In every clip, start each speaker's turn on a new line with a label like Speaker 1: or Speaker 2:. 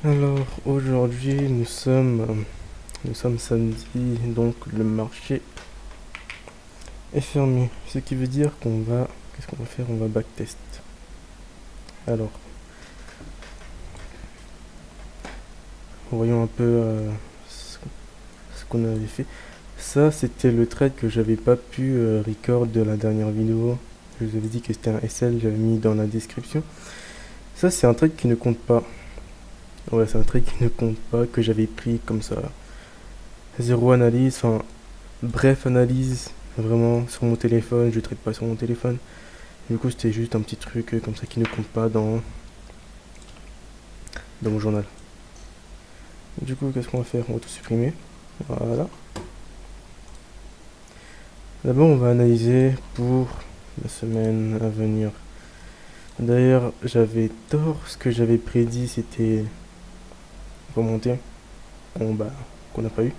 Speaker 1: Alors aujourd'hui nous sommes samedi, donc le marché est fermé. Ce qui veut dire qu'est-ce qu'on va faire? On va backtest. Alors voyons un peu ce qu'on avait fait. Ça c'était le trade que j'avais pas pu record de la dernière vidéo. Je vous avais dit que c'était un SL, j'avais mis dans la description. Ça c'est un trade qui ne compte pas. Ouais, c'est un trade qui ne compte pas, que j'avais pris comme ça. Zéro analyse, enfin bref analyse, vraiment sur mon téléphone, je traite pas sur mon téléphone. Du coup c'était juste un petit truc comme ça qui ne compte pas dans mon journal. Du coup qu'est-ce qu'on va faire? On va tout supprimer. Voilà. D'abord on va analyser pour la semaine à venir. D'ailleurs j'avais tort, ce que j'avais prédit c'était remonter. Bon bah qu'on n'a pas eu.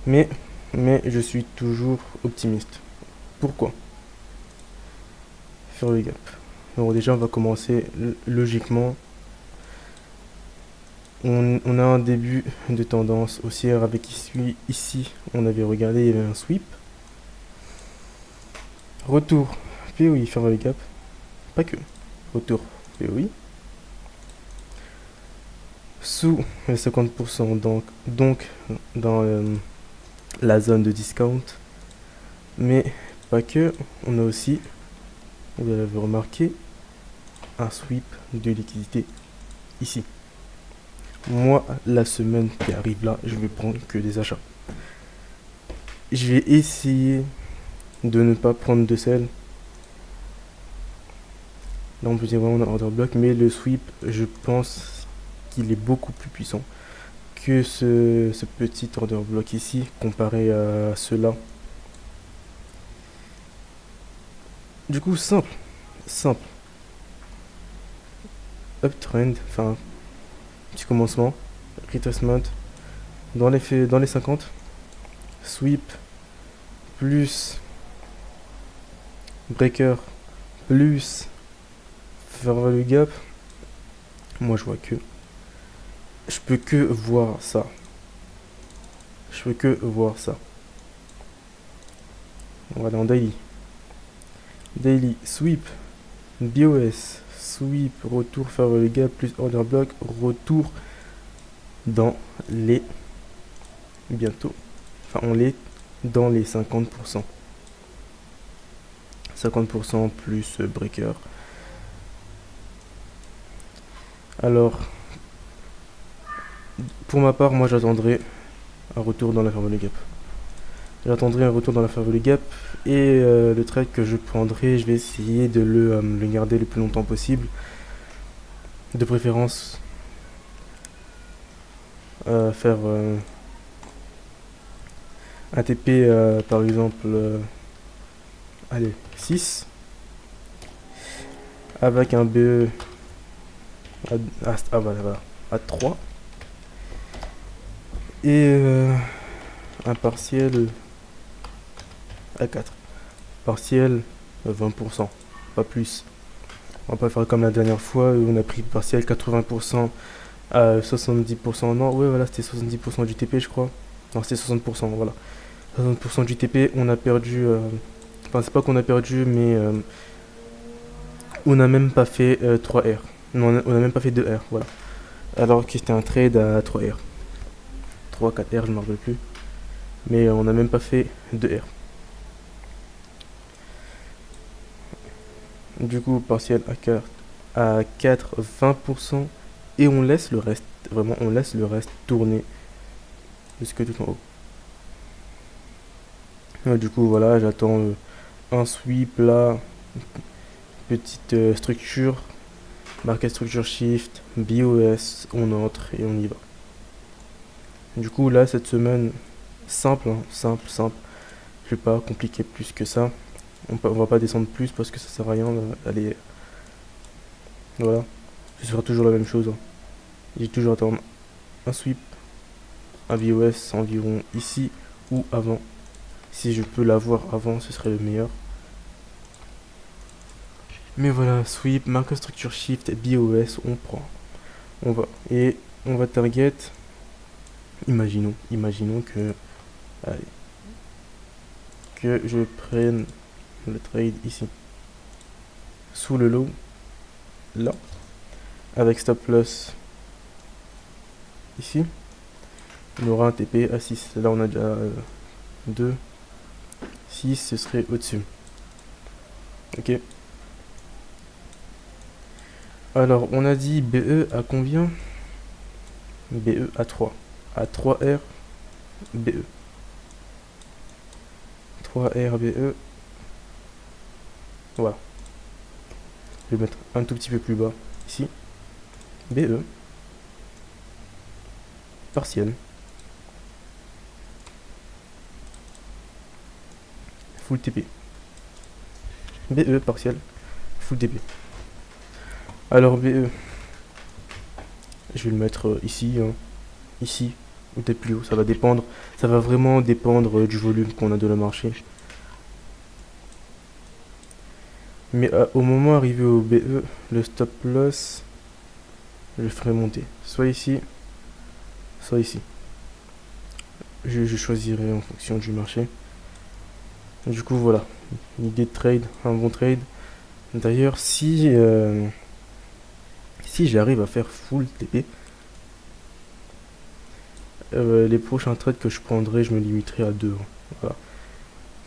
Speaker 1: Mais, mais je suis toujours optimiste. Pourquoi? Faire le gap. Bon déjà on va commencer logiquement. On a un début de tendance haussière avec ici, on avait regardé, il y avait un sweep. Retour POI, faire le gap. Pas que. Retour POI. Sous les 50%, donc dans la zone de discount. Mais pas que. On a aussi, vous l'avez remarqué, un sweep de liquidité ici. Moi, la semaine qui arrive là, je vais prendre que des achats. Je vais essayer de ne pas prendre de sel. Là, on peut dire vraiment order block, mais le sweep, je pense qu'il est beaucoup plus puissant que ce petit order block ici, comparé à cela. Du coup, simple. Uptrend, enfin, petit commencement, retracement, dans les 50, sweep, plus breaker, plus faire le gap. Moi, je peux que voir ça. Je peux que voir ça. On va aller en daily. Daily, sweep, BOS, sweep, retour, faire le gap, plus order block, retour dans les... bientôt. Enfin, on est dans les 50%. 50% plus breaker. Alors, pour ma part, moi j'attendrai un retour dans la Fairvalley Gap. J'attendrai un retour dans la Fairvalley Gap et le trade que je prendrai, je vais essayer de le garder le plus longtemps possible. De préférence, faire un TP par exemple, allez, 6 avec un BE voilà, à 3 et un partiel à 4. Partiel 20%, pas plus. On va pas faire comme la dernière fois où on a pris partiel 80% à 70%. Non, ouais, voilà, c'était 70% du TP, je crois. Non, c'était 60%, voilà. 60% du TP, on a perdu. Enfin, c'est pas qu'on a perdu, mais on n'a même pas fait 3 R. Non, on a même pas fait 2 R, voilà. Alors que c'était un trade à 3 R. 3, 4 R, je ne me rappelle plus. Mais on n'a même pas fait 2 R. Du coup, partiel à 4, 20%. Et on laisse le reste, vraiment, on laisse le reste tourner jusque tout en haut. Du coup, voilà, j'attends un sweep là, petite structure, market structure shift, BOS, on entre et on y va. Du coup, là, cette semaine, simple, hein, simple. Je vais pas compliquer plus que ça. On va pas descendre plus parce que ça sert à rien d'aller. Voilà, ce sera toujours la même chose. Hein. J'ai toujours attendre un sweep, un BOS environ ici ou avant. Si je peux l'avoir avant, ce serait le meilleur. Mais voilà, sweep, marque structure shift, BOS, on prend. On va target. Imaginons que, allez, que je prenne le trade ici. Sous le low, là. Avec stop loss ici. On aura un TP à 6. Là, on a déjà 2. 6, ce serait au-dessus. Ok. Alors, on a dit BE à combien? BE à 3. À 3R, BE. 3R, BE. Voilà. Je vais mettre un tout petit peu plus bas. Ici. BE. Partiel. Full TP. BE partiel. Full TP. Alors BE. Je vais le mettre ici. Hein. Ici. Ou peut-être plus haut. Ça va dépendre. Ça va vraiment dépendre du volume qu'on a de le marché. Mais au moment arrivé au BE, le stop loss, je le ferai monter. Soit ici, soit ici. Je choisirai en fonction du marché. Du coup, voilà. L'idée de trade, un bon trade. D'ailleurs, si j'arrive à faire full TP, les prochains trades que je prendrai, je me limiterai à 2. Voilà.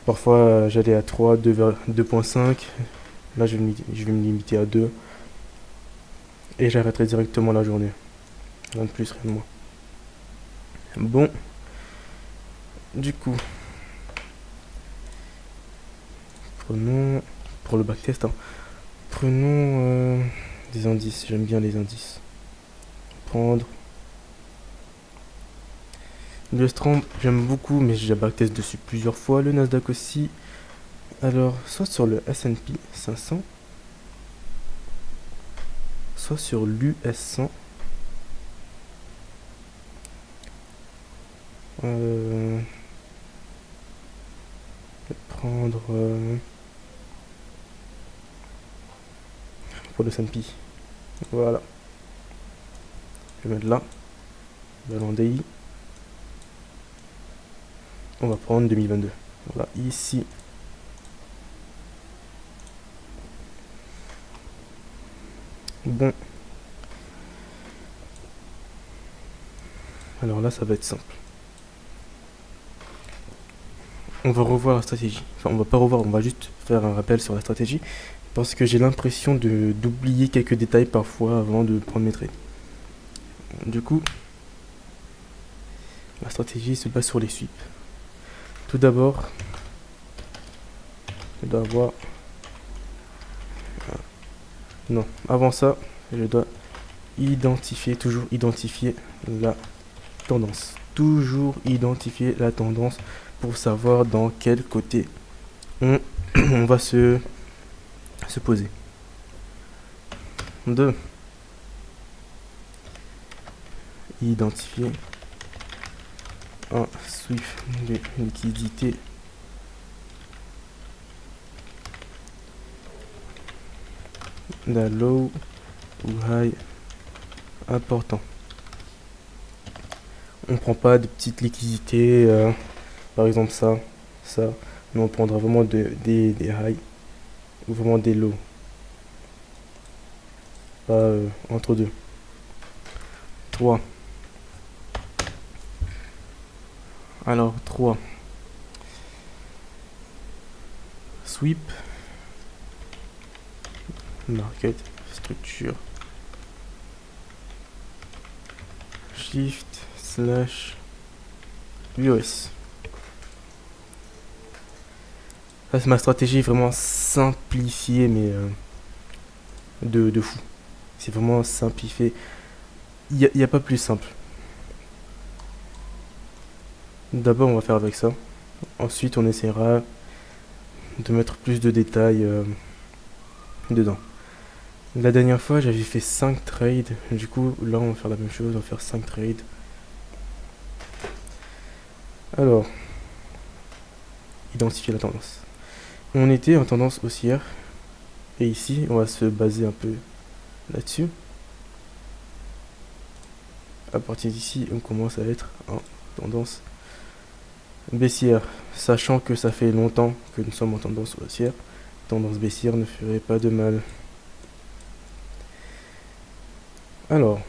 Speaker 1: Parfois, j'allais à 3, 2.5. Là, je vais me limiter à 2. Et j'arrêterai directement la journée. Rien de plus, rien de moins. Bon. Du coup, prenons, pour le backtest, hein, prenons des indices. J'aime bien les indices. Prendre le Strand, j'aime beaucoup, mais j'ai déjà backtest dessus plusieurs fois. Le Nasdaq aussi. Alors, soit sur le S&P 500, soit sur l'US 100. Je vais prendre pour le S&P. Voilà. Je vais mettre là. Ballon daily. On va prendre 2022. Voilà, ici. Bon. Alors là, ça va être simple. On va revoir la stratégie. Enfin, on va pas revoir, on va juste faire un rappel sur la stratégie. Parce que j'ai l'impression d'oublier quelques détails parfois avant de prendre mes trades. Du coup, la stratégie se base sur les sweeps. Tout d'abord, je dois avoir... Non, avant ça, je dois toujours identifier la tendance. Toujours identifier la tendance pour savoir dans quel côté on va se poser. 2. Identifier un sweep de liquidité d'un low ou high important. On prend pas de petites liquidités, par exemple ça, mais on prendra vraiment des high ou vraiment des low. Pas entre deux. 3. Alors 3. Sweep. Market. Structure. Shift. Slash. UOS. Ça c'est ma stratégie vraiment simplifiée mais de fou. C'est vraiment simplifié. Il n'y a pas plus simple. D'abord on va faire avec ça. Ensuite on essaiera de mettre plus de détails dedans. La dernière fois j'avais fait 5 trades. Du coup là on va faire la même chose. On va faire 5 trades. Alors, identifier la tendance. On était en tendance haussière. Et ici, on va se baser un peu là-dessus. À partir d'ici, on commence à être en tendance baissière. Sachant que ça fait longtemps que nous sommes en tendance haussière, tendance baissière ne ferait pas de mal. Alors,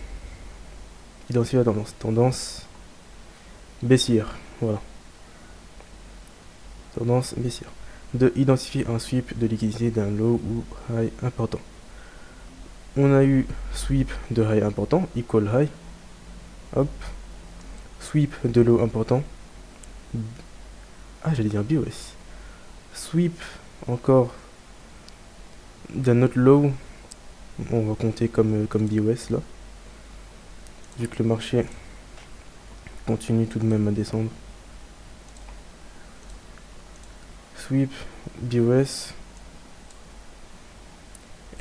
Speaker 1: identifier la tendance. Tendance baissière. Voilà. Tendance baissière. De identifier un sweep de liquidité d'un low ou high important. On a eu sweep de high important, equal high. Hop. Sweep de low important. Ah, j'allais dire BOS. Sweep encore d'un autre low. On va compter comme BOS là. Vu que le marché continue tout de même à descendre. Sweep, BOS.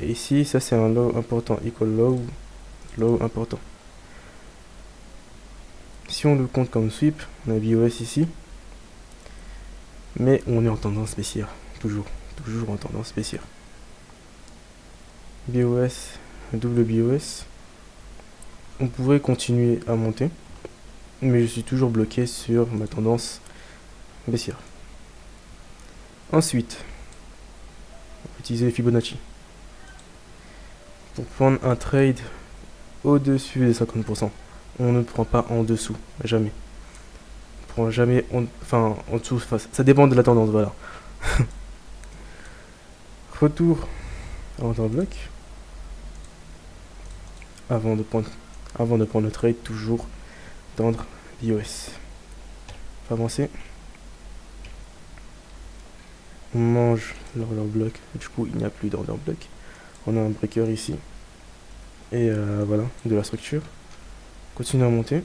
Speaker 1: Et ici, ça c'est un low important, equal low, low important. Si on le compte comme sweep, on a BOS ici. Mais on est en tendance baissière. Toujours en tendance baissière. BOS, double BOS. On pourrait continuer à monter. Mais je suis toujours bloqué sur ma tendance baissière. Ensuite, on va utiliser Fibonacci. Pour prendre un trade au-dessus des 50%, on ne prend pas en dessous, jamais. On prend jamais en dessous, ça dépend de la tendance, voilà. Retour à order bloc. Avant de prendre le trade, toujours tendre BOS. On va avancer. On mange l'order bloc, du coup il n'y a plus d'order bloc. On a un breaker ici. Et voilà, de la structure. Continue à monter.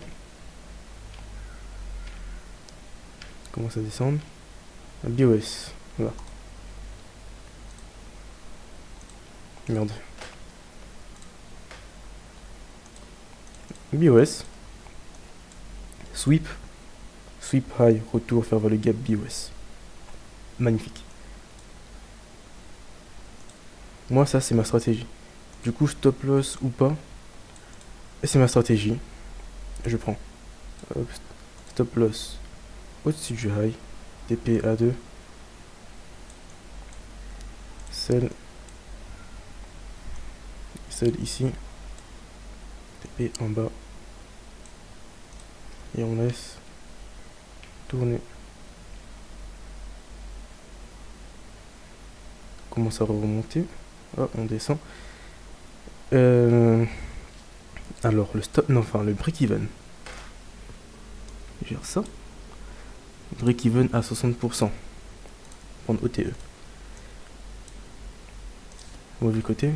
Speaker 1: Commence à descendre. BOS, voilà. Merde. BOS. Sweep. Sweep high, retour, faire le gap BOS. Magnifique. Moi, ça, c'est ma stratégie. Du coup, stop loss ou pas, c'est ma stratégie. Je prends. Hop, stop loss au-dessus du high. TP A2. Sell ici. TP en bas. Et on laisse tourner. On commence à remonter. Oh, on descend. Alors, le stop, non, enfin, le break-even. Je gère ça. Break-even à 60%. Prendre OTE. Mauvais côté.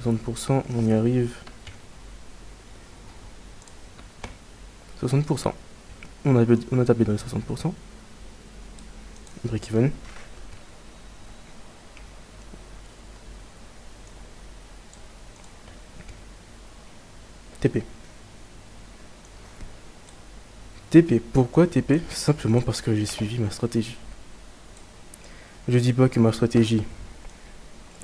Speaker 1: 60%, on y arrive. 60%. On a tapé dans les 60%. Break-even. TP. TP. Pourquoi TP? Simplement parce que j'ai suivi ma stratégie. Je dis pas que ma stratégie,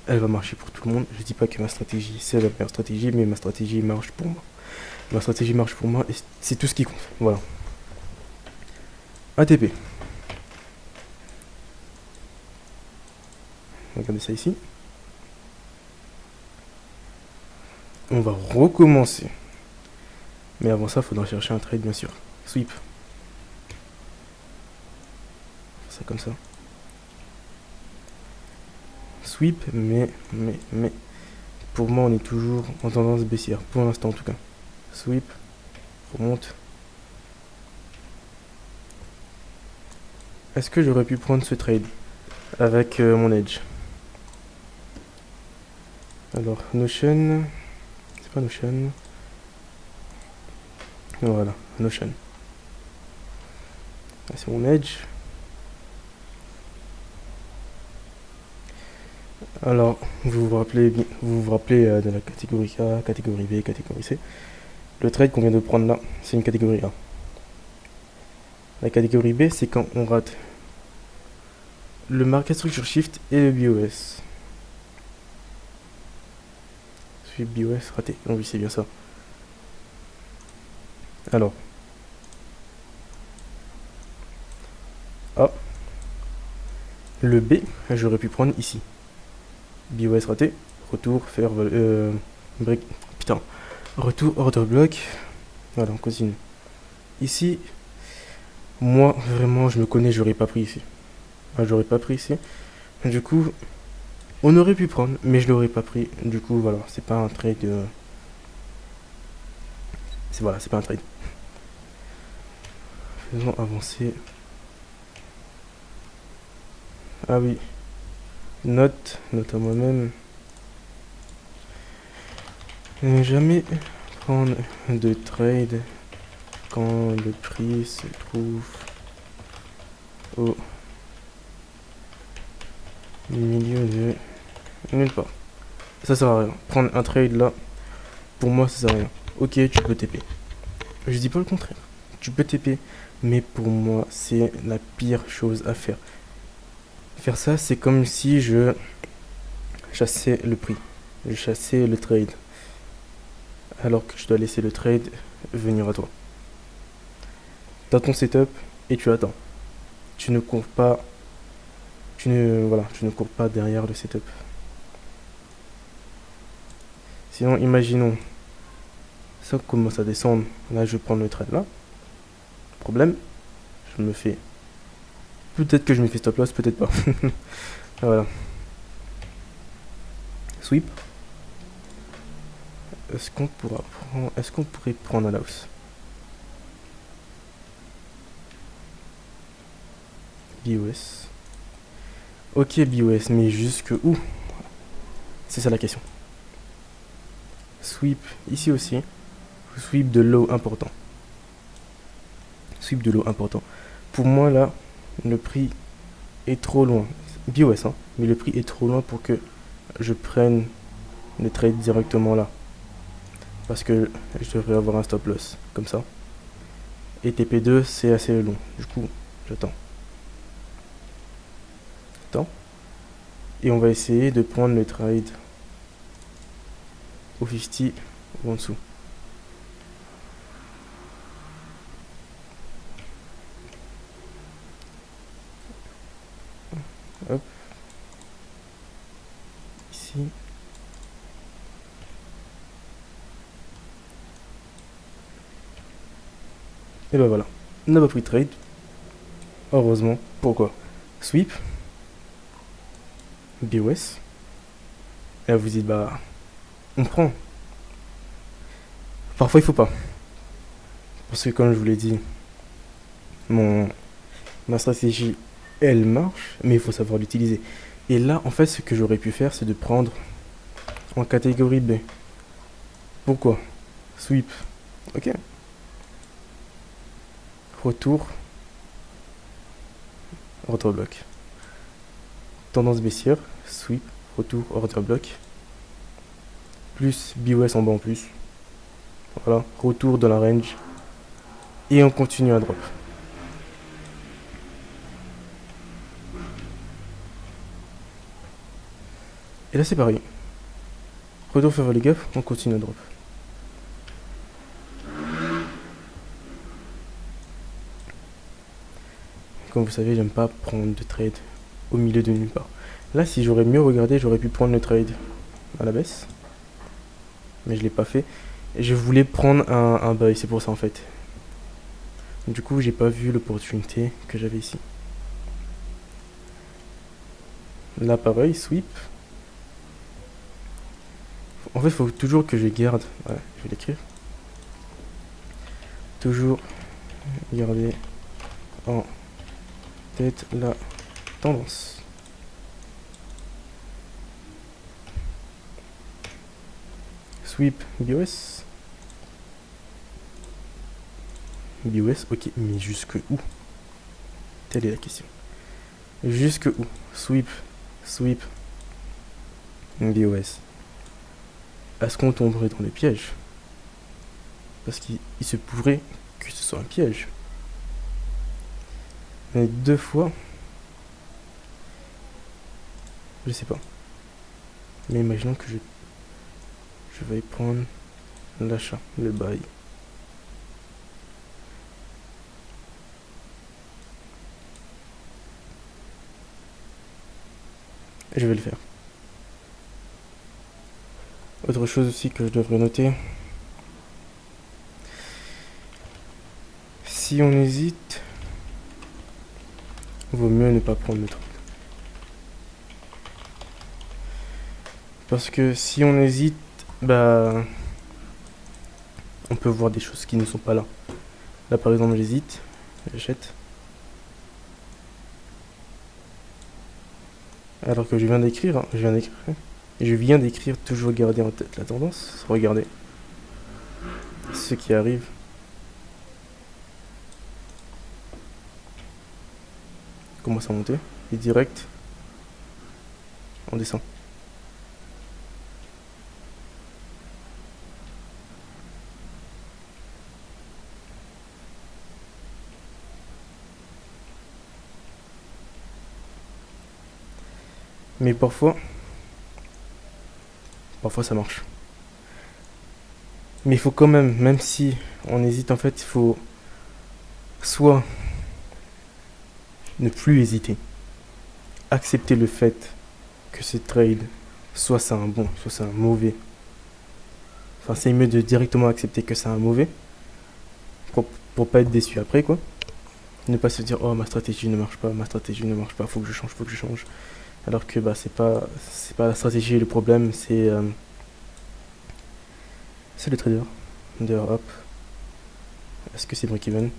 Speaker 1: elle va marcher pour tout le monde. Je dis pas que ma stratégie, c'est la meilleure stratégie, mais ma stratégie marche pour moi. Ma stratégie marche pour moi et c'est tout ce qui compte. Voilà. ATP. Regardez ça ici. On va recommencer. Mais avant ça, il faudra chercher un trade, bien sûr. Sweep. Ça comme ça. Sweep, mais, pour moi, on est toujours en tendance baissière. Pour l'instant, en tout cas. Sweep. Remonte. Est-ce que j'aurais pu prendre ce trade avec mon edge? Alors, Notion. C'est pas Notion. Voilà, Notion. C'est mon edge. Alors, vous vous rappelez de la catégorie A, catégorie B, catégorie C. Le trade qu'on vient de prendre là, c'est une catégorie A. La catégorie B, c'est quand on rate le marqueur structure shift et le BOS. Sweep BOS raté. Non, oui, c'est bien ça. Alors. Ah. Le B, j'aurais pu prendre ici. BOS raté. Retour, faire... break. Putain. Retour, order block. Voilà, on continue. Ici, moi, vraiment, je me connais, j'aurais pas pris ici. J'aurais pas pris ici. Du coup, on aurait pu prendre, mais je l'aurais pas pris. Du coup, voilà, c'est pas un trade. C'est pas un trade. Faisons avancer. Ah oui. Note à moi-même. Ne jamais prendre de trade quand le prix se trouve au milieu de nulle part. Ça sert à rien. Prendre un trade là, pour moi ça sert à rien. Ok, tu peux TP. Je dis pas le contraire. Tu peux TP, mais pour moi c'est la pire chose à faire. Faire ça, c'est comme si je chassais le prix. Je chassais le trade. Alors que je dois laisser le trade venir à toi. T'as ton setup et tu attends. Tu ne cours pas. Tu ne cours pas derrière le setup. Sinon, imaginons, ça commence à descendre. Là, je prends le trade là. Problème, je me fais. Peut-être que je me fais stop loss, peut-être pas. Voilà. Sweep. Est-ce qu'on pourrait prendre un house? BOS. Ok, BOS, mais jusque où? C'est ça la question. Sweep ici aussi. Sweep de low important. Sweep de low important. Pour moi, là, le prix est trop loin. BOS, hein, mais le prix est trop loin pour que je prenne le trade directement là. Parce que je devrais avoir un stop loss, comme ça. Et TP2, c'est assez long. Du coup, j'attends. Et on va essayer de prendre le trade au 50 ou en dessous. Hop. Ici. Et ben voilà. On n'a pas pris de trade. Heureusement. Pourquoi? Sweep. BOS. Et là vous dites, bah, on prend. Parfois il faut pas. Parce que comme je vous l'ai dit, ma stratégie, elle marche, mais il faut savoir l'utiliser. Et là, en fait, ce que j'aurais pu faire, c'est de prendre en catégorie B. Pourquoi? Sweep. Ok. Retour. Order block. Tendance baissière. Sweep. Retour. Order block. Plus BOS en bas en plus. Voilà. Retour dans la range. Et on continue à drop. Et là c'est pareil. Retour faire les gaffes, on continue à drop. Comme vous savez, j'aime pas prendre de trade au milieu de nulle part. Là, si j'aurais mieux regardé, j'aurais pu prendre le trade à la baisse. Mais je l'ai pas fait. Et je voulais prendre un buy, c'est pour ça en fait. Du coup, j'ai pas vu l'opportunité que j'avais ici. Là, pareil, sweep. En fait, il faut toujours que je garde. Ouais, je vais l'écrire. Toujours garder en tête la tendance. Sweep BOS. BOS, ok, mais jusque où? Telle est la question. Jusque où? Sweep, sweep, BOS. Est-ce qu'on tomberait dans le piège? Parce qu'il se pourrait que ce soit un piège. Mais deux fois, Je sais pas. Mais imaginons que je vais prendre l'achat, le bail. Je vais le faire. Autre chose aussi que je devrais noter. Si on hésite, vaut mieux ne pas prendre le trade. Parce que si on hésite, bah, on peut voir des choses qui ne sont pas là. Là par exemple j'hésite, j'achète. Alors que je viens d'écrire, toujours garder en tête la tendance. Regardez ce qui arrive. Commence à monter et direct, on descend. Mais parfois ça marche. Mais il faut quand même si on hésite, en fait, il faut soit ne plus hésiter, accepter le fait que ce trade, soit c'est un bon, soit c'est un mauvais. Enfin, c'est mieux de directement accepter que c'est un mauvais, pour pas être déçu après, quoi. Ne pas se dire, oh, ma stratégie ne marche pas, faut que je change. Alors que bah c'est pas la stratégie le problème, c'est le trader. D'ailleurs, hop. Est-ce que c'est break-even?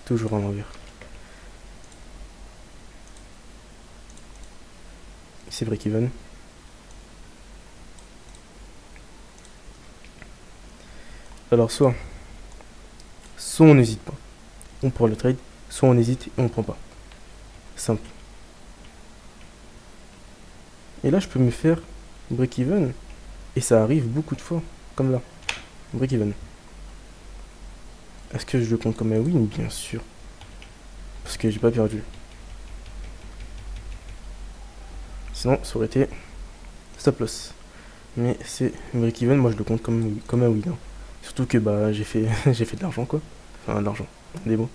Speaker 1: Toujours à l'envers. C'est break-even. Alors soit on n'hésite pas, on prend le trade, soit on hésite et on prend pas. Simple. Et là je peux me faire break-even, et ça arrive beaucoup de fois, comme là. Break-even. Est-ce que je le compte comme un win? Bien sûr. Parce que j'ai pas perdu. Sinon, ça aurait été stop loss. Mais c'est break-even, moi je le compte comme un win. Hein. Surtout que bah j'ai fait de l'argent, quoi. Enfin, de l'argent, des mots.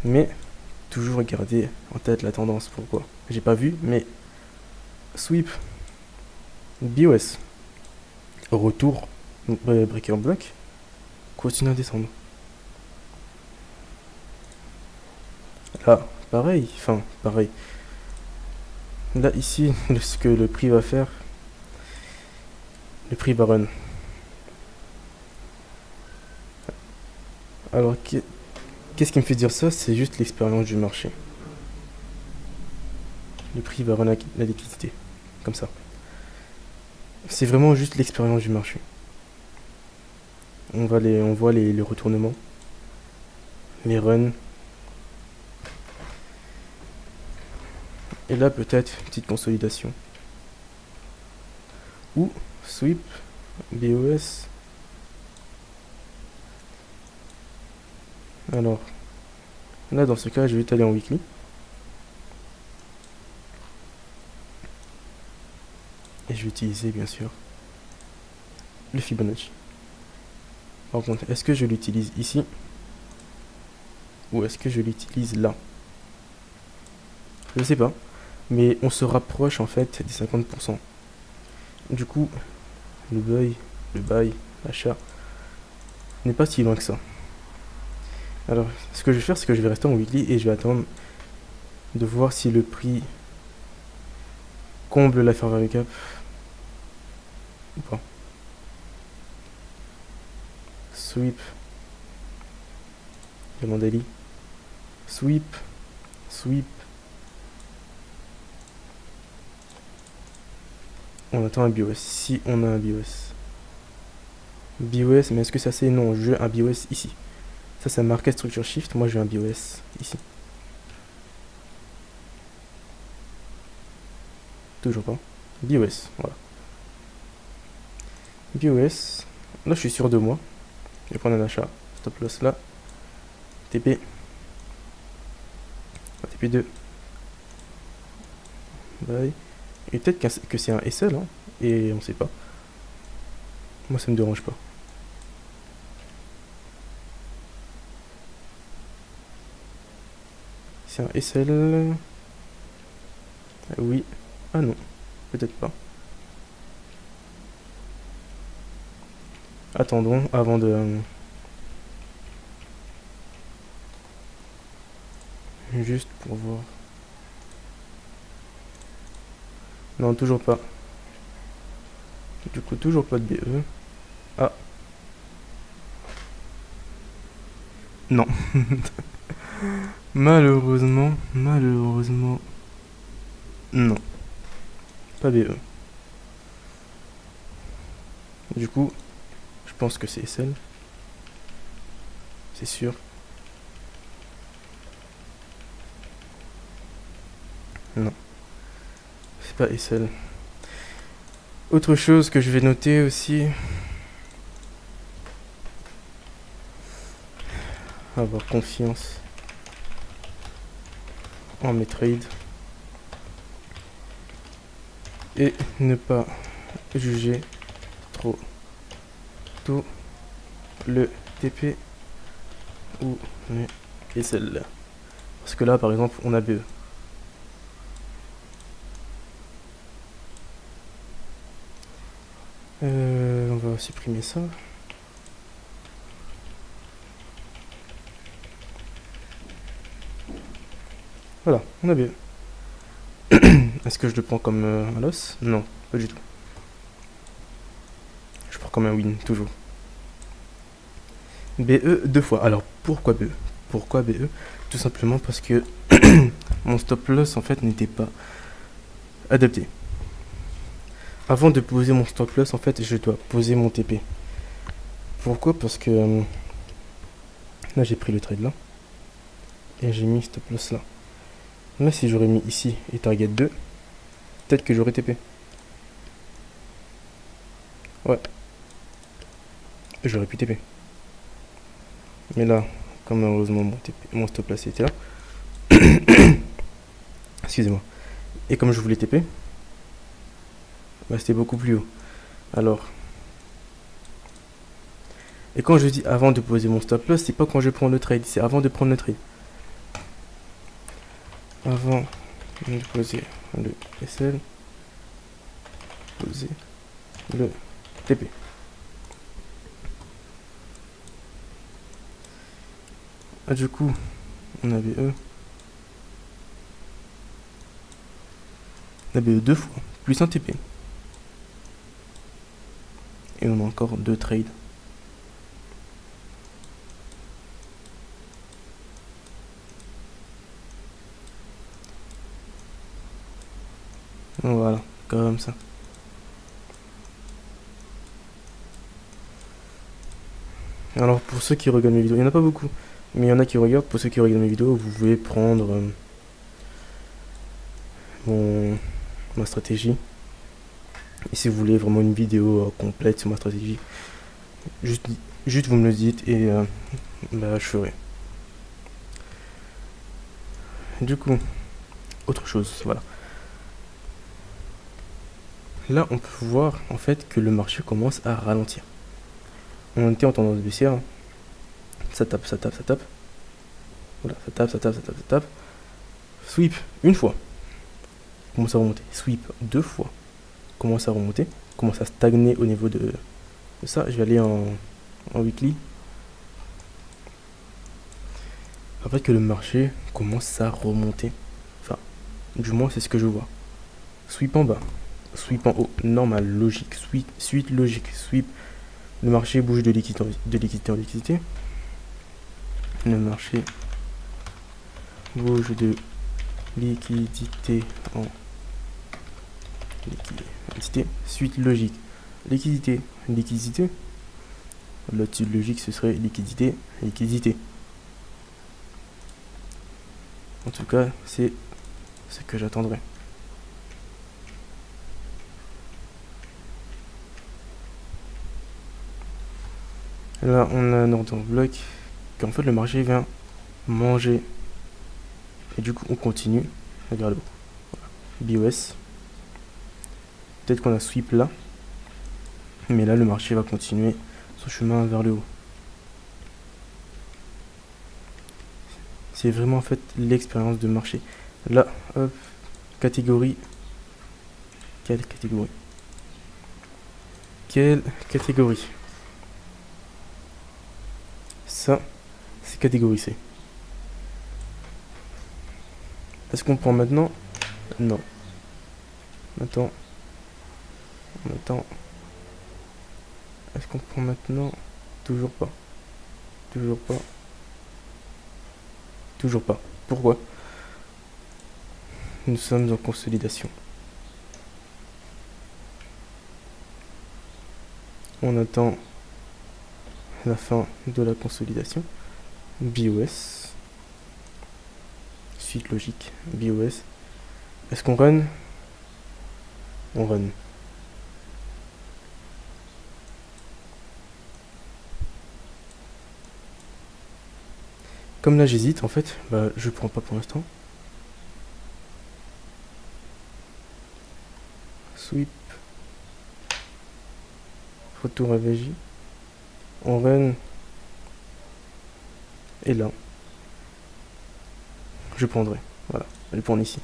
Speaker 1: Mais toujours garder en tête la tendance. Pourquoi? J'ai pas vu, mais sweep, BOS, retour, breaker block, continue à descendre. Là, pareil. Là, ici, ce que le prix va faire, le prix va run. Alors, qu'est-ce qui me fait dire ça? C'est juste l'expérience du marché. Le prix va run la liquidité. Comme ça. C'est vraiment juste l'expérience du marché. On voit les retournements, les runs. Et là, peut-être une petite consolidation. Ou sweep, BOS. Alors, là, dans ce cas, je vais aller en weekly. Et je vais utiliser, bien sûr, le Fibonacci. Par contre, est-ce que je l'utilise ici? Ou est-ce que je l'utilise là? Je sais pas. Mais on se rapproche en fait des 50%. Du coup, le buy, l'achat n'est pas si loin que ça. Alors, ce que je vais faire, c'est que je vais rester en weekly et je vais attendre de voir si le prix comble la fair value cap ou pas. Sweep, diamant daily, sweep. On attend un BOS. Si on a un BOS. BOS, mais est-ce que ça c'est? Non, j'ai un BOS ici. Ça, c'est un marqué structure shift. Moi, j'ai un BOS ici. Toujours pas. BOS, voilà. BOS. Là, je suis sûr de moi. Je vais prendre un achat. Stop loss là. TP. TP2. Bye. Et peut-être que c'est un SL, hein, et on sait pas. Moi, ça me dérange pas. C'est un SL. Oui. Ah non, peut-être pas. Attendons avant de... Juste pour voir. Non, toujours pas. Du coup, toujours pas de BE. Ah. Non. Malheureusement, non. Pas BE. Du coup, je pense que c'est SL. C'est sûr. Non. C'est pas SL. Autre chose que je vais noter aussi. Avoir confiance en mes trades. Et ne pas juger trop tôt le TP ou les SL. Parce que là, par exemple, on a BE. On va supprimer ça. Voilà, on a BE. Est-ce que je le prends comme un loss? Non, pas du tout. Je prends comme un win, toujours. BE 2 fois. Alors, pourquoi BE? Pourquoi BE? Tout simplement parce que mon stop loss, en fait, n'était pas adapté. Avant de poser mon stop loss, en fait, je dois poser mon TP. Pourquoi? Parce que là, j'ai pris le trade là. Et j'ai mis stop loss là. Là, si j'aurais mis ici et target 2, peut-être que j'aurais TP. Ouais. J'aurais pu TP. Mais là, comme malheureusement mon stop loss était là. Excusez-moi. Et comme je voulais TP, bah, c'était beaucoup plus haut. Alors. Et quand je dis avant de poser mon stop loss, c'est pas quand je prends le trade, c'est avant de prendre le trade. Avant de poser le SL, poser le TP. Ah, du coup, on a BE. On a BE 2 fois, plus un TP. Et on a encore 2 trades. Voilà, comme ça. Alors pour ceux qui regardent mes vidéos, il n'y en a pas beaucoup, mais il y en a qui regardent. Pour ceux qui regardent mes vidéos, vous pouvez prendre ma stratégie. Et si vous voulez vraiment une vidéo complète sur ma stratégie, juste vous me le dites et bah, je ferai. Du coup, autre chose, voilà. Là, on peut voir en fait que le marché commence à ralentir. On était en tendance baissière. Ça tape, ça tape, ça tape. Voilà, ça tape, ça tape, ça tape, ça tape. Sweep une fois. Commence à remonter. Sweep 2 fois. Commence à remonter. Commence à stagner au niveau de ça. Je vais aller en weekly. Après que le marché commence à remonter. Enfin, du moins c'est ce que je vois. Sweep en bas. Sweep en haut. Normal, logique. Suite logique. Sweep. Le marché bouge de liquidité en liquidité. Le marché bouge de liquidité en liquidité. Suite logique. Liquidité. Liquidité. L'autre suite logique, ce serait liquidité. Liquidité. En tout cas, c'est ce que j'attendrai. Là, on a un ordre bloc qu'en fait le marché vient manger. Et du coup, on continue vers le haut. Voilà. BOS. Peut-être qu'on a sweep là. Mais là, le marché va continuer son chemin vers le haut. C'est vraiment en fait l'expérience de marché. Là, hop, catégorie. Quelle catégorie? Quelle catégorie? Ça, c'est catégorie C. Est-ce qu'on prend maintenant? Non. Attends. Attends. Est-ce qu'on prend maintenant? Toujours pas. Toujours pas. Toujours pas. Pourquoi? Nous sommes en consolidation. On attend la fin de la consolidation. BOS. Suite logique. BOS. Est-ce qu'on run? On run. Comme là j'hésite en fait, bah je prends pas pour l'instant. Sweep. Retour à VJ. On run. Et là. Je prendrai. Voilà. Je vais prendre ici.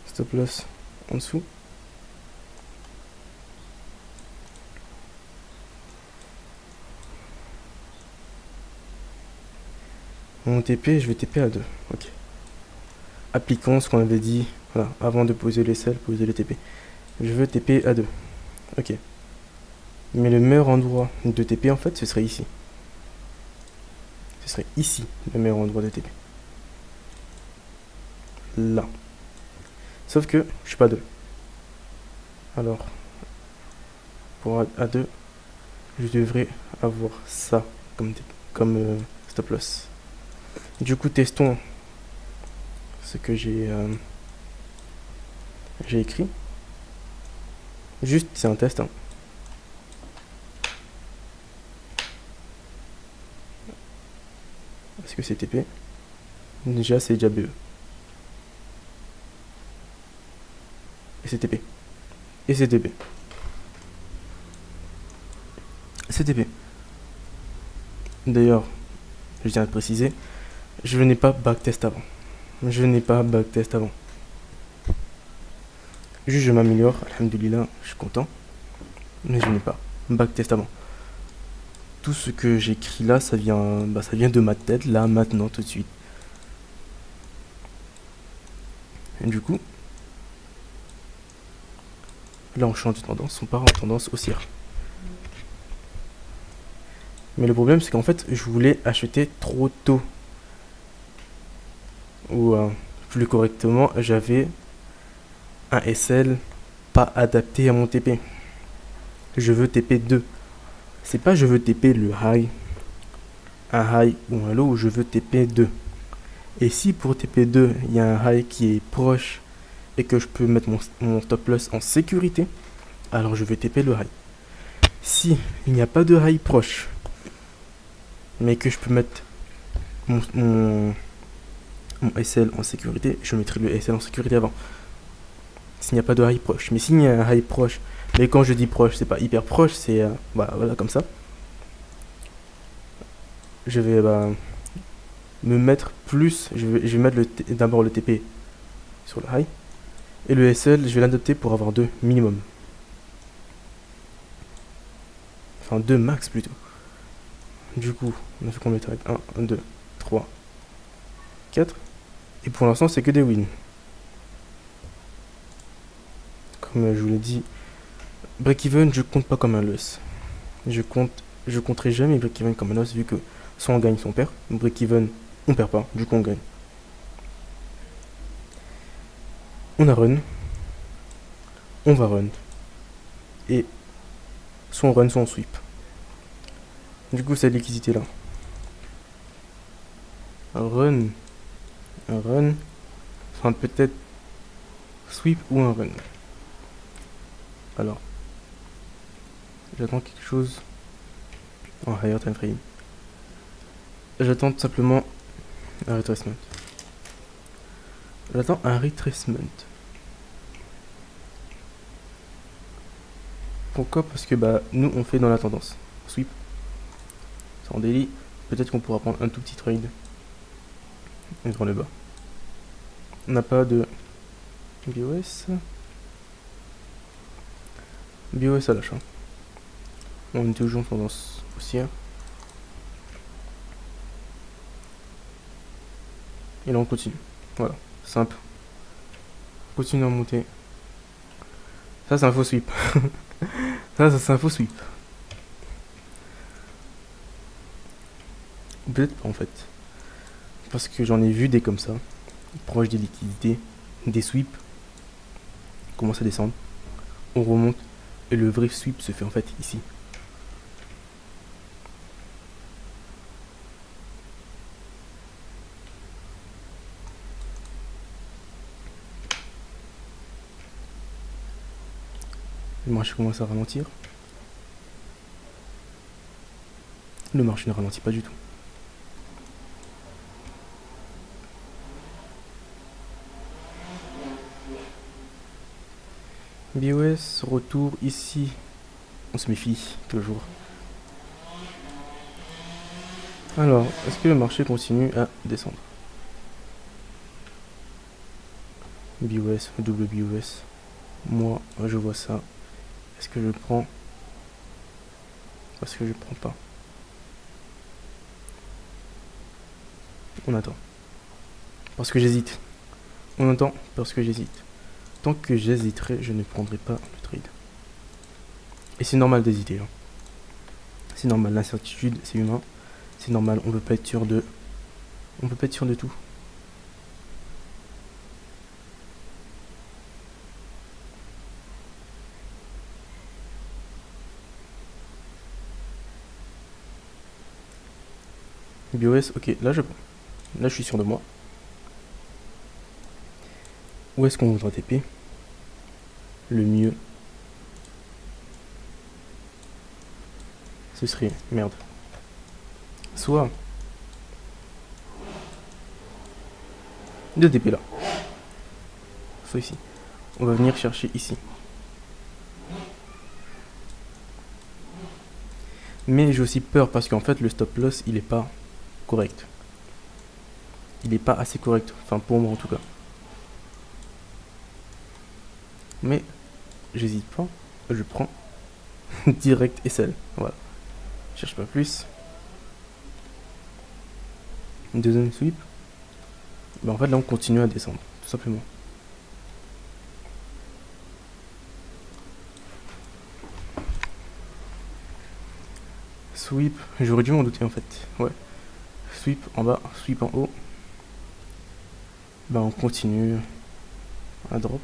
Speaker 1: Stop loss en dessous. Mon TP, je vais TP à 2. Ok. Appliquons ce qu'on avait dit. Voilà. Avant de poser les selles, poser les TP. Je veux TP à 2. Ok. Mais le meilleur endroit de TP en fait, ce serait ici. Ce serait ici le meilleur endroit de TP. Là. Sauf que je suis pas 2. Alors, pour A2, je devrais avoir ça comme stop loss. Du coup, testons ce que j'ai écrit. Juste, c'est un test. Hein. Est-ce que c'est TP? Déjà, c'est déjà BE. Et c'est TP. Et c'est TP. C'est TP. D'ailleurs, je tiens à préciser, je n'ai pas backtest avant. Je n'ai pas backtest avant. Juste, je m'améliore. Alhamdoulilah, je suis content. Mais je n'ai pas backtest avant. Tout ce que j'écris là, ça vient de ma tête, là, maintenant, tout de suite. Et du coup, là, on change de tendance, on part en tendance haussière. Mais le problème, c'est qu'en fait, je voulais acheter trop tôt. Ou plus correctement, j'avais un SL pas adapté à mon TP. Je veux TP 2. C'est pas je veux TP le high, un high ou un low, je veux TP 2. Et si pour TP 2, il y a un high qui est proche et que je peux mettre mon stop loss en sécurité, alors je vais TP le high. Si il n'y a pas de high proche, mais que je peux mettre mon SL en sécurité, je mettrai le SL en sécurité avant. S'il n'y a pas de high proche. Mais s'il y a un high proche, mais quand je dis proche, c'est pas hyper proche, c'est voilà comme ça. Je vais me mettre plus, je vais mettre d'abord le TP sur le high. Et le SL, je vais l'adapter pour avoir 2 minimum. Enfin 2 max plutôt. Du coup, on a fait combien de trades? 1, 2, 3, 4. Et pour l'instant, c'est que des wins. Comme je vous l'ai dit, break-even, je compte pas comme un loss. Je compterai jamais break-even comme un loss vu que soit on gagne, soit on perd. Break-even, on perd pas, du coup on gagne. On a run. On va run. Et soit on run, soit on sweep. Du coup, cette liquidité là. Un run. Un run. Enfin, peut-être sweep ou un run. Alors, j'attends quelque chose en higher time frame. J'attends tout simplement Un retracement. J'attends un retracement. Pourquoi? Parce que bah nous on fait dans la tendance. Sweep. Sans daily. Peut-être qu'on pourra prendre un tout petit trade. Et vers le bas. On n'a pas de BOS. BOS à l'achat. On est toujours en tendance haussière. Et là on continue. Voilà. Simple. Continue à monter. Ça c'est un faux sweep. ça c'est un faux sweep. Peut-être pas en fait. Parce que j'en ai vu des comme ça. Proche des liquidités. Des sweeps. Commence à descendre. On remonte. Et le vrai sweep se fait en fait ici. Le marché commence à ralentir. Le marché ne ralentit pas du tout. BOS, retour ici. On se méfie, toujours. Alors, est-ce que le marché continue à descendre? BOS, double BOS. Moi, je vois ça. Est-ce que je prends? Parce que je prends pas. On attend. Parce que j'hésite. On attend parce que j'hésite. Tant que j'hésiterai, je ne prendrai pas le trade. Et c'est normal d'hésiter. Hein. C'est normal, l'incertitude, c'est humain. C'est normal, on peut pas être sûr de... On peut pas être sûr de tout. BOS, ok, là je prends. Là je suis sûr de moi. Où est-ce qu'on voudra TP? Le mieux, ce serait... Merde. Soit... de TP là. Soit ici. On va venir chercher ici. Mais j'ai aussi peur parce qu'en fait le stop loss il est pas correct. Il est pas assez correct. Enfin pour moi en tout cas. Mais j'hésite pas. Je prends direct et celle. Voilà. Je cherche pas plus. Deuxième sweep. Ben en fait là on continue à descendre. Tout simplement. Sweep. J'aurais dû m'en douter en fait. Ouais. Sweep en bas. Sweep en haut. Ben on continue à drop.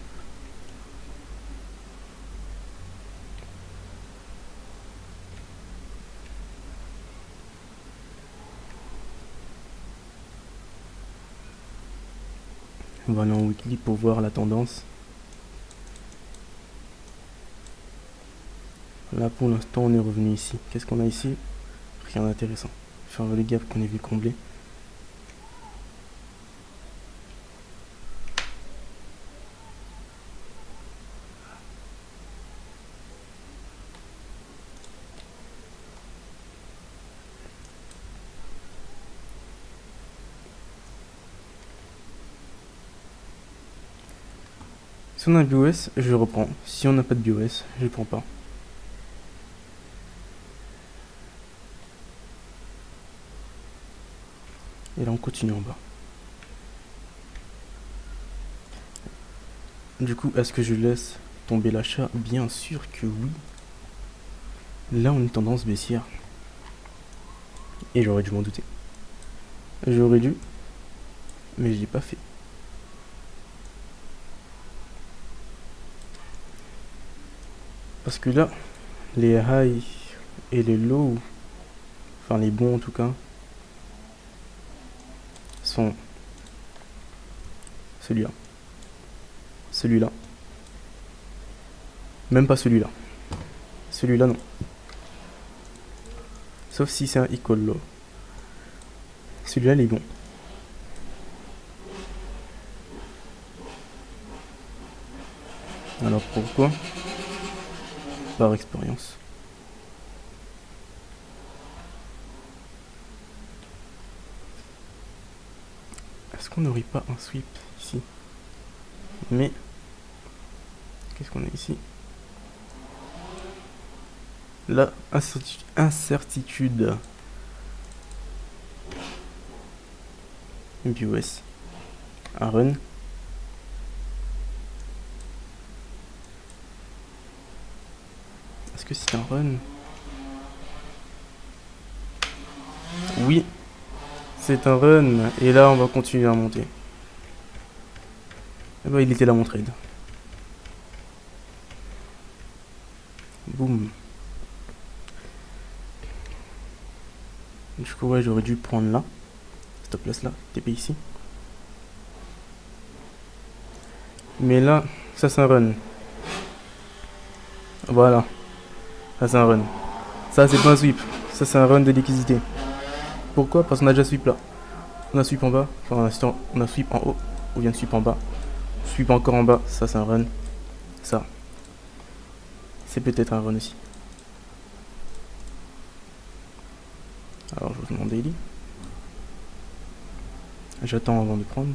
Speaker 1: On va aller en weekly pour voir la tendance. Là pour l'instant on est revenu ici. Qu'est-ce qu'on a ici? Rien d'intéressant. Faire le gap qu'on est vu combler. Si on a un BOS, je reprends. Si on n'a pas de BOS, je prends pas. Et là on continue en bas. Du coup, est-ce que je laisse tomber l'achat? Bien sûr que oui. Là on est tendance baissière. Et j'aurais dû m'en douter. J'aurais dû. Mais je l'ai pas fait. Parce que là, les highs et les lows, enfin les bons en tout cas, sont celui-là. Celui-là. Même pas celui-là. Celui-là non. Sauf si c'est un equal low. Celui-là il est bon. Alors pourquoi? Par expérience. Est-ce qu'on n'aurait pas un sweep ici? Mais qu'est-ce qu'on a ici? La incertitude. BOS. Un run. Est-ce que c'est un run? Oui, c'est un run. Et là, on va continuer à monter. Eh ben, il était là mon trade. Boum. Du coup, ouais, j'aurais dû prendre là. Cette place-là, TP ici. Mais là, ça c'est un run. Voilà. Ça c'est un run. Ça c'est pas un sweep. Ça c'est un run de liquidité. Pourquoi? Parce qu'on a déjà sweep là. On a sweep en bas. Enfin, on a sweep en haut. On vient de sweep en bas. Sweep encore en bas. Ça c'est un run. Ça. C'est peut-être un run aussi. Alors je vous demande daily. J'attends avant de prendre.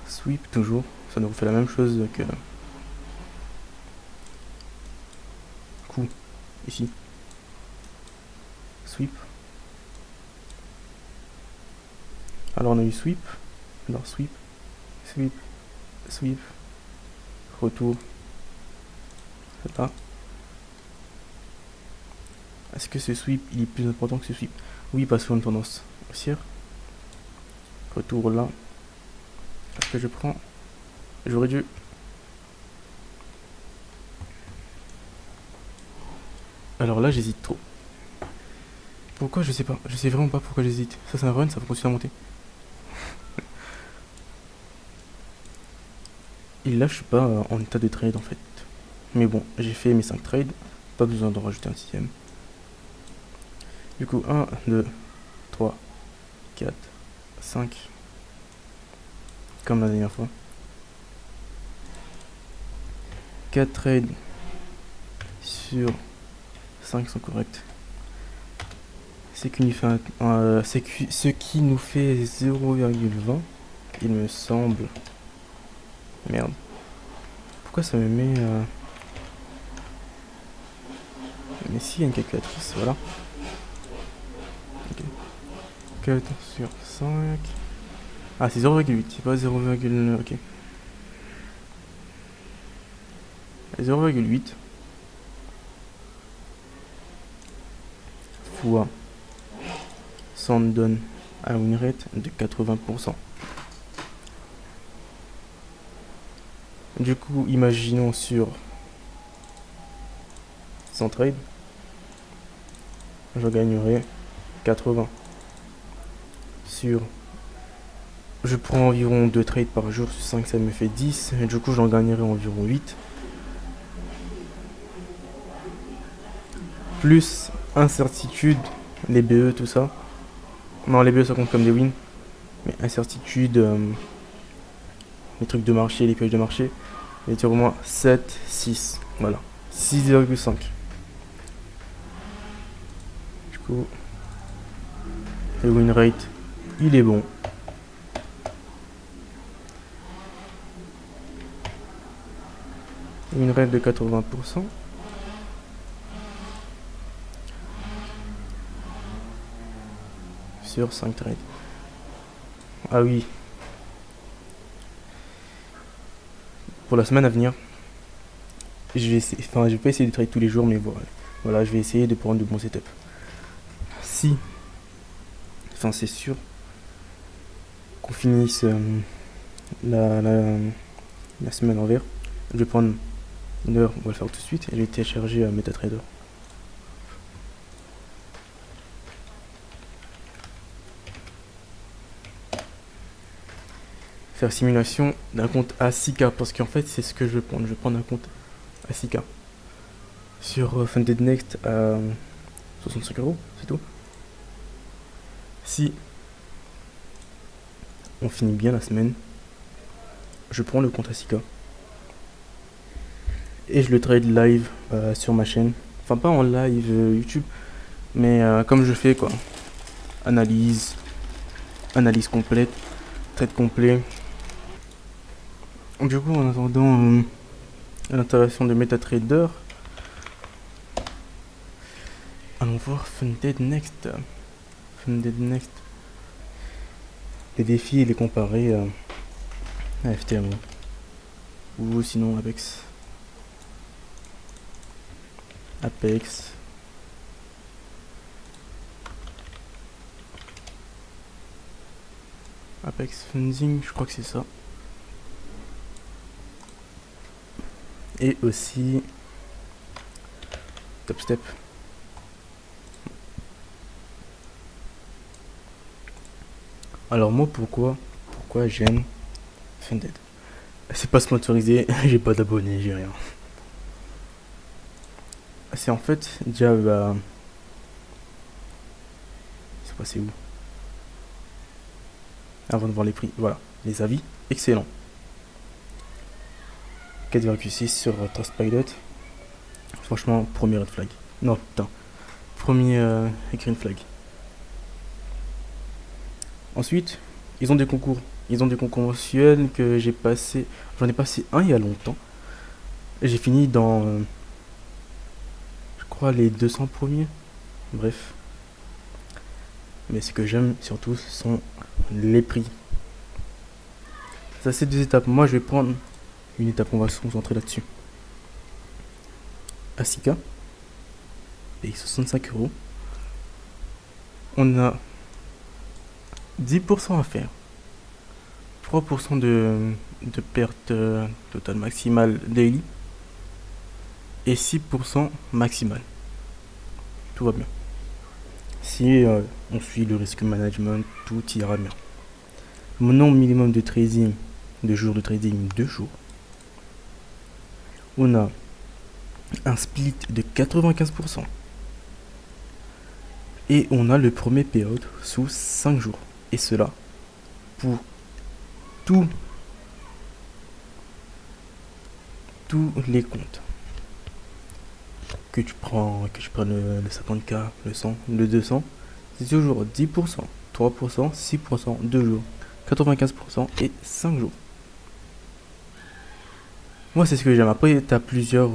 Speaker 1: Sweep toujours. Ça nous refait la même chose que coup ici. Sweep. Alors on a eu sweep. Alors sweep. Sweep. Sweep. Retour. Là. Est-ce que ce sweep il est plus important que ce sweep? Oui, parce qu'on a une tendance haussière. Retour là. Est-ce que je prends? J'aurais dû. Alors là, j'hésite trop. Pourquoi? Je sais pas. Je sais vraiment pas pourquoi j'hésite. Ça, c'est un run, ça va continuer à monter. Et là, je suis pas en état de trade en fait. Mais bon, j'ai fait mes 5 trades. Pas besoin d'en rajouter un sixième. Du coup, 1, 2, 3, 4, 5. Comme la dernière fois. 4 trades sur 5 sont corrects. Ce qui nous fait 0,20, il me semble. Merde. Pourquoi ça me met... Mais si, il y a une calculatrice, voilà. Okay. 4 sur 5... Ah, c'est 0,8, c'est pas 0,9, ok. 0,8 fois 100 donne à une rate de 80%. Du coup, imaginons sur 100 trades, je gagnerai 80. Sur... Je prends environ 2 trades par jour, sur 5 ça me fait 10, et du coup j'en gagnerai environ 8. Plus incertitude, les BE, tout ça. Non, les BE ça compte comme des wins. Mais incertitude, les trucs de marché, les pièges de marché. Et tu au moins 7, 6. Voilà. 6,5. Du coup, le win rate, il est bon. Win rate de 80%. Sur 5 trades. Ah oui. Pour la semaine à venir, je vais pas essayer de trade tous les jours, mais voilà, je vais essayer de prendre de bons setups. Si, enfin c'est sûr qu'on finisse la semaine en vert, je vais prendre une heure, on va le faire tout de suite. Et je vais télécharger MetaTrader. Faire simulation d'un compte à 6K, parce qu'en fait c'est ce que je vais prendre. Je vais prendre un compte à 6K. Sur Funded Next à 65 euros, c'est tout. Si on finit bien la semaine, je prends le compte à 6K et je le trade live sur ma chaîne. Enfin, pas en live YouTube, mais comme je fais quoi. Analyse complète, trade complet. Du coup, en attendant l'installation de MetaTrader, allons voir Funded Next. Funded Next. Les défis et les comparer à FTMO. Ou sinon Apex. Apex. Apex Funding, je crois que c'est ça. Et aussi Topstep. Alors moi pourquoi j'aime Funded? C'est pas sponsorisé, j'ai pas d'abonnés, j'ai rien. C'est en fait déjà c'est passé où? Avant de voir les prix, voilà, les avis, excellent. 4,6 sur Trustpilot. Franchement, premier red flag. Non, putain. Premier green flag. Ensuite, ils ont des concours. Ils ont des concours mensuels que j'ai passé. J'en ai passé un il y a longtemps. J'ai fini dans, je crois, les 200 premiers. Bref. Mais ce que j'aime surtout, ce sont les prix. Ça, c'est deux étapes. Moi, je vais prendre une étape. On va se concentrer là-dessus. Asika. Paye 65 euros. On a 10% à faire. 3% de perte totale maximale daily. Et 6% maximale. Tout va bien. Si on suit le risque management, tout ira bien. Mon nombre minimum de trading, de jours de trading, 2 jours. On a un split de 95%. Et on a le premier payout sous 5 jours. Et cela pour tous les comptes. Que tu prennes le 50K, le 100, le 200, c'est toujours 10%, 3%, 6%, 2 jours, 95% et 5 jours. Moi, c'est ce que j'aime. Après, t'as plusieurs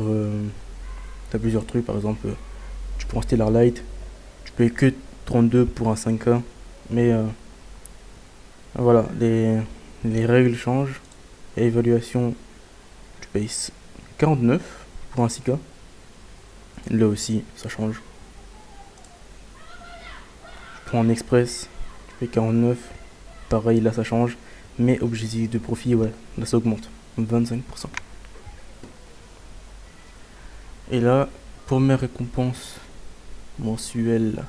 Speaker 1: trucs. Par exemple, tu prends Stellar Light, tu payes que 32 pour un 5K. Mais voilà, les règles changent. Et évaluation, tu payes 49 pour un 6K. Là aussi, ça change. Je prends en express, tu payes 49. Pareil, là ça change. Mais objectif de profit, ouais, là ça augmente. 25%. Et là, pour mes récompenses mensuelles.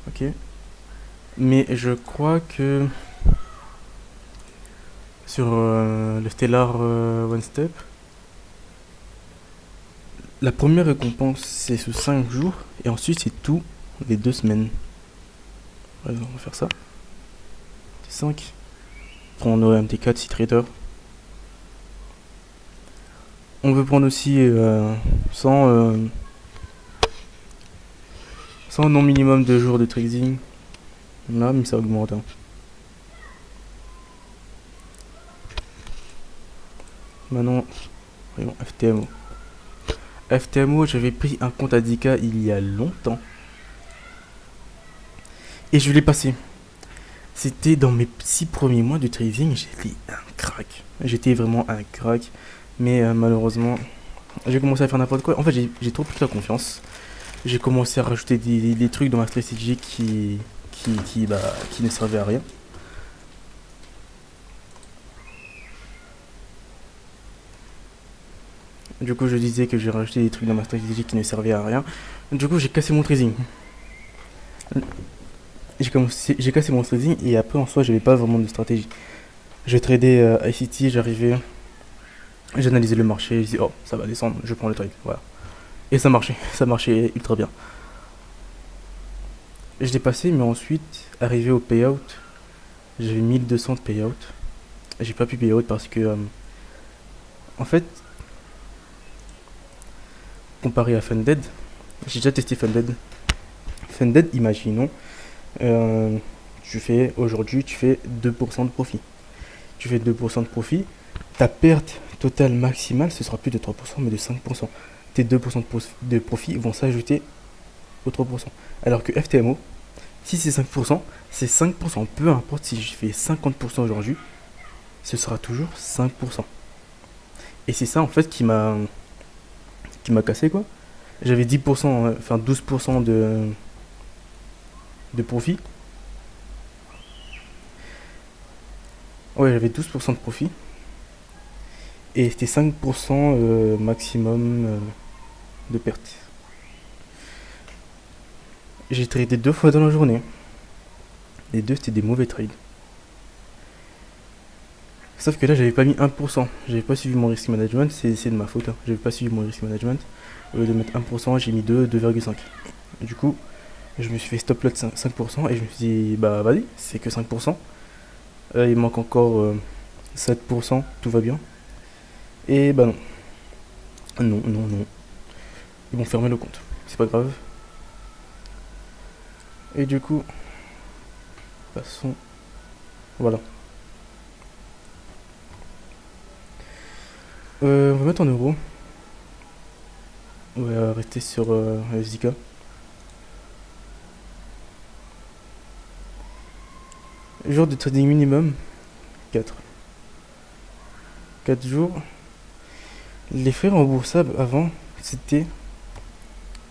Speaker 1: Ok. Mais je crois que sur le Stellar One Step, la première récompense c'est sous 5 jours et ensuite c'est tous les 2 semaines. Ouais, on va faire ça. 5. Prendre MT4 si trader. On veut prendre aussi 100 non minimum de jours de trading. Là, mais ça augmente. Hein. Maintenant, voyons, FTMO. FTMO, j'avais pris un compte à 10K il y a longtemps. Et je l'ai passé. C'était dans mes 6 premiers mois de trading, j'étais un crack. J'étais vraiment un crack. Mais malheureusement, j'ai commencé à faire n'importe quoi. En fait, j'ai trop pris la confiance. J'ai commencé à rajouter des trucs dans ma stratégie qui ne servaient à rien. Du coup, je disais que j'ai rajouté des trucs dans ma stratégie qui ne servaient à rien. Du coup, j'ai cassé mon trading. J'ai cassé mon trading et après, en soi, j'avais pas vraiment de stratégie. Je tradais ICT, j'arrivais, j'analysais le marché, je disais, oh, ça va descendre, je prends le trade. Voilà. Et ça marchait ultra bien. Je l'ai passé, mais ensuite, arrivé au payout, j'avais 1200 de payout. J'ai pas pu payout parce que, en fait, comparé à Funded, j'ai déjà testé Funded. Funded, imaginons, aujourd'hui, tu fais 2% de profit. Tu fais 2% de profit, ta perte totale maximale, ce sera plus de 3%, mais de 5%. Tes 2% de profit vont s'ajouter aux 3%. Alors que FTMO, si c'est 5%, c'est 5%. Peu importe si je fais 50% aujourd'hui, ce sera toujours 5%. Et c'est ça en fait qui m'a cassé quoi. J'avais 10%, enfin 12% de profit. Ouais, j'avais 12% de profit. Et c'était 5% maximum de perte. J'ai tradé 2 fois dans la journée. Les deux, c'était des mauvais trades. Sauf que là, j'avais pas mis 1%. J'avais pas suivi mon risk management. C'est de ma faute. Hein. J'avais pas suivi mon risk management. Au lieu de mettre 1%, j'ai mis 2,5. Du coup, je me suis fait stop lot 5% et je me suis dit, bah vas-y, c'est que 5%. Il manque encore 7%, tout va bien. Et bah non. Non, non, non. Ils vont fermer le compte. C'est pas grave. Et du coup, passons. Voilà. On va mettre en euros. On va rester sur SDK. Jour de trading minimum 4. 4 jours. Les frais remboursables avant, c'était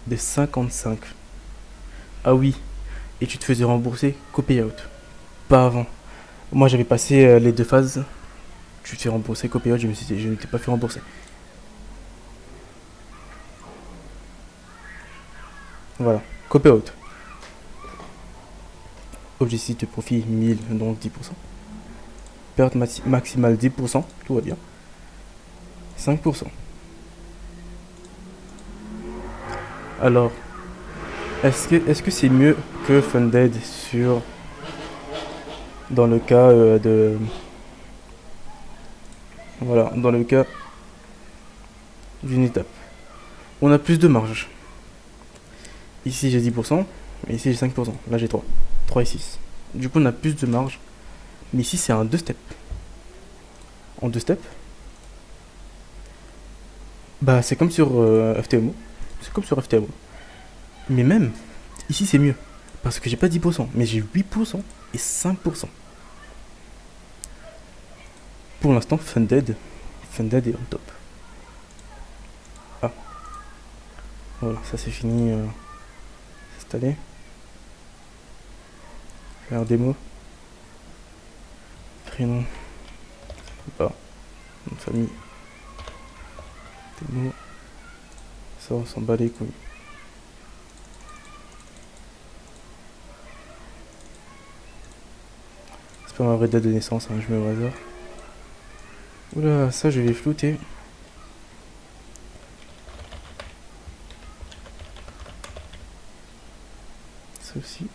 Speaker 1: des 55. Ah oui, et tu te faisais rembourser qu'au payout, pas avant. Moi j'avais passé les deux phases. Tu te fais rembourser qu'au payout, je ne t'ai pas fait rembourser. Voilà, qu'au payout. Objectif de profit 1000, donc 10%. Perte maximale 10%, tout va bien. 5%. Alors, est-ce que c'est mieux que Funded sur dans le cas de voilà, dans le cas d'une étape. On a plus de marge. Ici j'ai 10%, et ici j'ai 5%. Là j'ai 3. 3 et 6. Du coup on a plus de marge. Mais ici c'est un 2 step. En 2 steps, bah c'est comme sur FTMO. C'est comme sur FTMO. Mais même, ici c'est mieux. Parce que j'ai pas 10%, mais j'ai 8% et 5%. Pour l'instant, Funded est on top. Ah, voilà, ça c'est fini. Installé. Faire démo. Prénom. Pas. Nom de famille. Démo. Ça, on s'en bat les couilles. C'est pas ma vraie date de naissance, hein, je mets au hasard. Oula, ça je vais flouter. Ça aussi.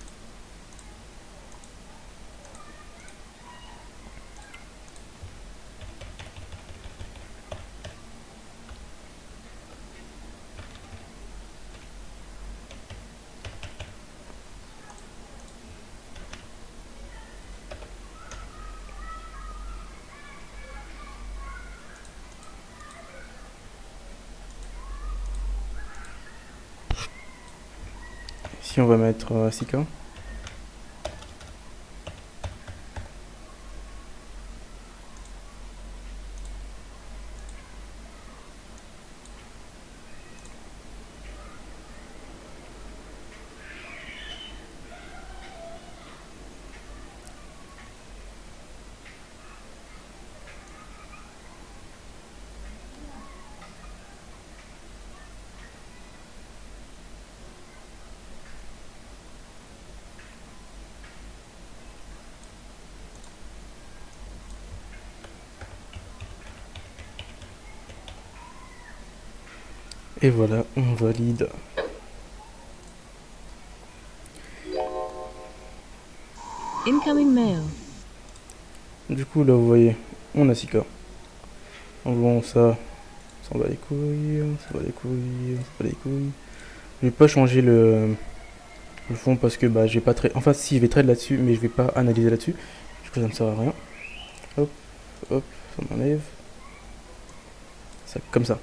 Speaker 1: Ici on va mettre Sika. Et voilà, on valide.
Speaker 2: Incoming mail.
Speaker 1: Du coup, là, vous voyez, on a 6 cas. Donc bon, ça s'en va les couilles, ça va les couilles, ça va les couilles. Je vais pas changer le fond parce que bah, j'ai pas très. Enfin, si, je vais trade là-dessus, mais je vais pas analyser là-dessus. Du coup, ça ne sert à rien. Hop, hop, ça m'enlève. Ça, comme ça.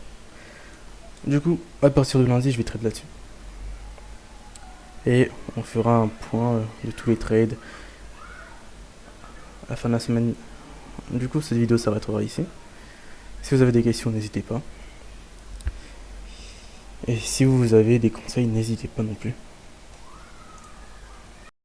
Speaker 1: Du coup, à partir de lundi, je vais trade là-dessus. Et on fera un point de tous les trades à la fin de la semaine. Du coup, cette vidéo s'arrêtera ici. Si vous avez des questions, n'hésitez pas. Et si vous avez des conseils, n'hésitez pas non plus.